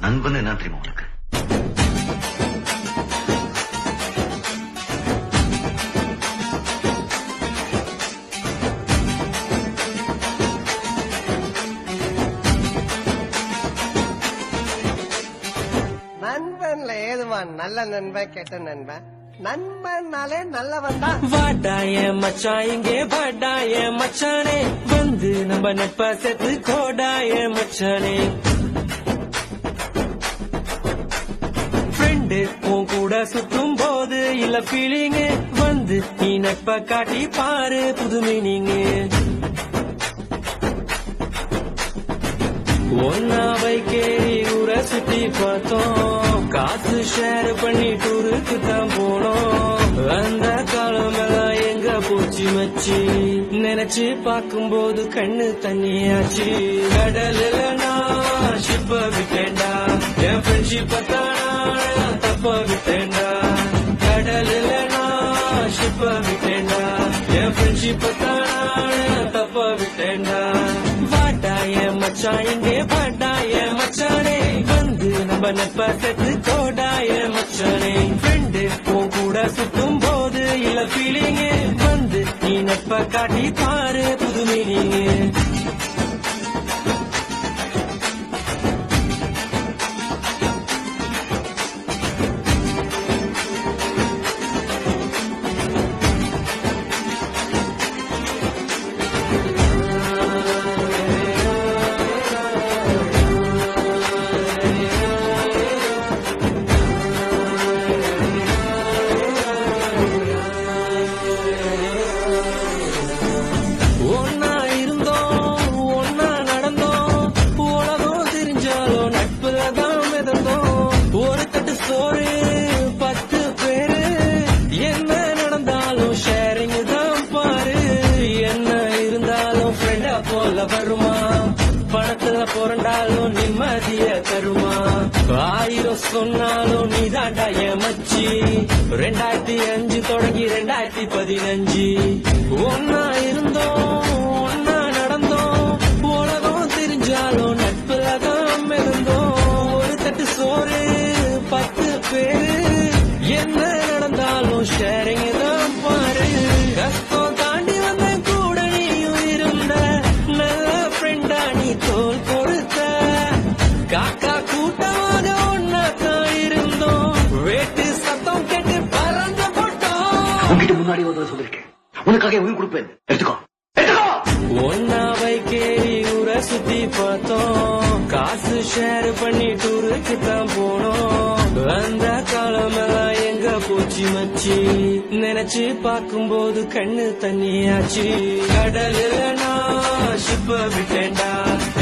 நண்பன் என்ன தெரியுமா உனக்கு? நண்பன்ல ஏதுவான் நல்ல நண்பன் கெட்ட நண்பன்? நண்பன்னாலே நல்லவன் தான். வாடாய மச்சான் இங்கே வாடாய மச்சானே, வந்து நம்ம நட்பா சேர்த்து கோடாய மச்சானே. ஃப்ரெண்டு உன் கூட சுத்தும் போது இல்ல ஃபீலிங், வந்து நீ நட்பா காட்டி பாரு புது மீனிங். ஒன்னாவை கேரி ஊரை சுத்தி பார்த்தோம், காசு ஷேர் பண்ணி டூருக்கு தான் போனோம். அந்த காலமெல்லாம் எங்க போச்சு மச்சி, நினைச்சு பார்க்கும்போது கண்ணு தண்ணியாச்சு. கடலில் நான் ஷிப்ப விட்டேன்டா, என் ஃப்ரெண்ட்ஷிப்ப தானா தப்ப விட்டேன்டா. கடலில் நான் ஷிப்ப விட்டேன்டா, என் ஃப்ரெண்ட்ஷிப்ப தானா தப்ப விட்டேன்டா. வாடாய மச்சான் இங்கே வாடாய மச்சானே, வந்து நம்ம நட்பா சேர்த்து கோடாய மச்சானே. ஃப்ரெண்டு உன் கூட சுத்தும் போது இல்ல ஃபீலிங், வந்து நீ நட்பா காட்டி பாரு புது மீனிங். ஒன்னா இருந்தோம் ஒன்னா நடந்தோம், உலகம் தெரிஞ்சாலும் நட்புல தான் மிதந்தோம். ஒரு தட்டு சோறு 10 பேரு, என்ன நடந்தாலும் ஷேரிங் தான் பாரு. என்ன இருந்தாலும் ஃப்ரெண்டா போல வருமா, பணத்துல புரண்டாலும் நிம்மதிய தருமா. 1000 சொன்னாலும் நீ தாண்டா என் மச்சி, 2005 தொடங்கி 2015. ஒன்னா இருந்தோம் ஒன்னா நடந்தோம், உலகம் தெரிஞ்சாலும் நட்புல தான் மிதந்தோம். ஒரு தட்டு சோறு 10 பேரு, என்ன நடந்தாலும் ஷேரிங் தான் பாரு. கஷ்டம் தாண்டி வந்த கூட நீயும் இருந்த, நல்ல ஃப்ரெண்டா நீ தோல் கொடுத்த. காக்கா கூட்டமாக ஒன்னா தான் இருந்தோம், வேட்டு சத்தம் கேட்டு பறந்து போட்டோம். உன்கிட்ட முன்னாடி ஒரு சொல்லிருக்கேன், உனக்காக உயிர் கொடுப்பேன், எடுத்துக்கோ எடுத்துக்கோ. ஒன்னாவை கேரி ஊரை சுத்தி பார்த்தோம், காசு ஷேர் பண்ணி டூருக்கு தான் போனோம். அந்த காலமெல்லாம் எங்க போச்சு மச்சி, நினைச்சு பார்க்கும்போது கண்ணு தண்ணியாச்சு. கடலில் நான் ஷிப்ப விட்டேன்டா,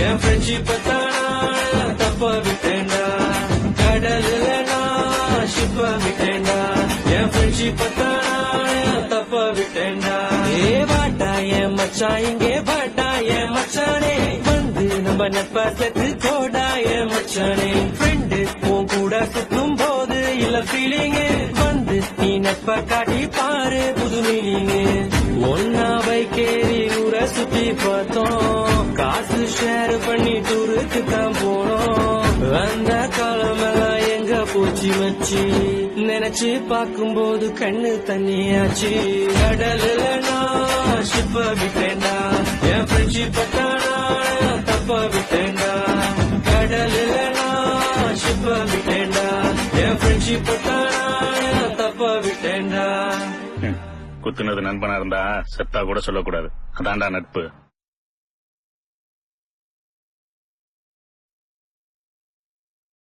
என் ஃப்ரெண்ட்ஷிப்ப தானா தப்ப விட்டேன்டா. கடலில் நான் ஷிப்ப விட்டேன்டா, என் ஃப்ரெண்ட்ஷிப்ப தானா தப்ப விட்டேன்டா. ஏ வாடாய மச்சான் இங்கே வாடாய மச்சானே, வந்து நம்ம நட்பா சேர்த்து கோடாய மச்சானே. ஃப்ரெண்டு உன் கூட சுத்தும் போது இல்ல ஃபீலிங், வந்து நீ நட்பா காட்டி பாரு புது மீனிங். ஒன்னாவை கேரி ஊரை சுத்தி பார்த்தோம், காசு ஷேர் பண்ணி டூருக்கு தான் போனோம். அந்த காலமெல்லாம் எங்க போச்சு மச்சி, நினைச்சு பார்க்கும்போது கண்ணு தண்ணியாச்சு. கடலில் நான் ஷிப்ப விட்டேன்டா, என் ஃப்ரெண்ட்ஷிப்ப தானா தப்ப விட்டேன்டா. கடலில் நான் ஷிப்ப விட்டேன்டா, என் ஃப்ரெண்ட்ஷிப்ப தானா தப்ப விட்டேன்டா. குத்துனது நண்பனா இருந்தா செத்தா கூட சொல்லக்கூடாது, அதான்டா நட்பு.